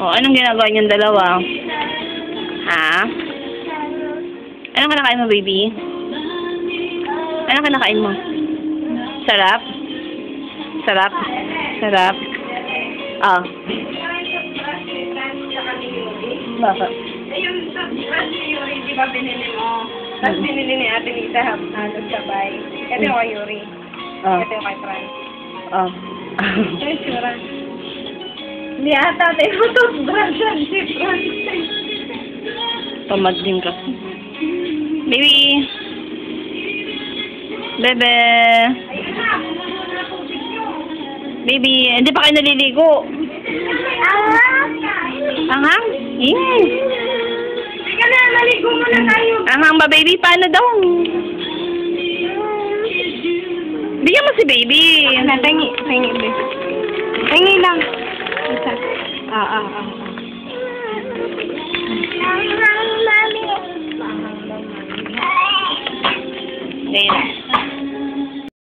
Oh, anong ginagawa niyong dalawa? Ha? Anong kinakain mo, baby? Anong kinakain mo? Sarap? Sarap? Sarap? Ah. Bakit? Ayun, sa Yuri, di ba binili mo? Tapos binili ni Ate Lisa halos sabay. Ito yung kay Yuri. Ah. Ito yung kay Fran. Ah. Ito yung sura. Hindi ata, tayo mo ito. Brother, si Fran. Tamad din kasi. Baby! Bebe! Baby, hindi pa kayo naliligo. Anghang? Yes. Sige na, maligo muna tayo. Anghang ba, baby? Paano daw? Bigyan mo si baby. Tangi, baby. Tangi lang. Isa. Ganyan.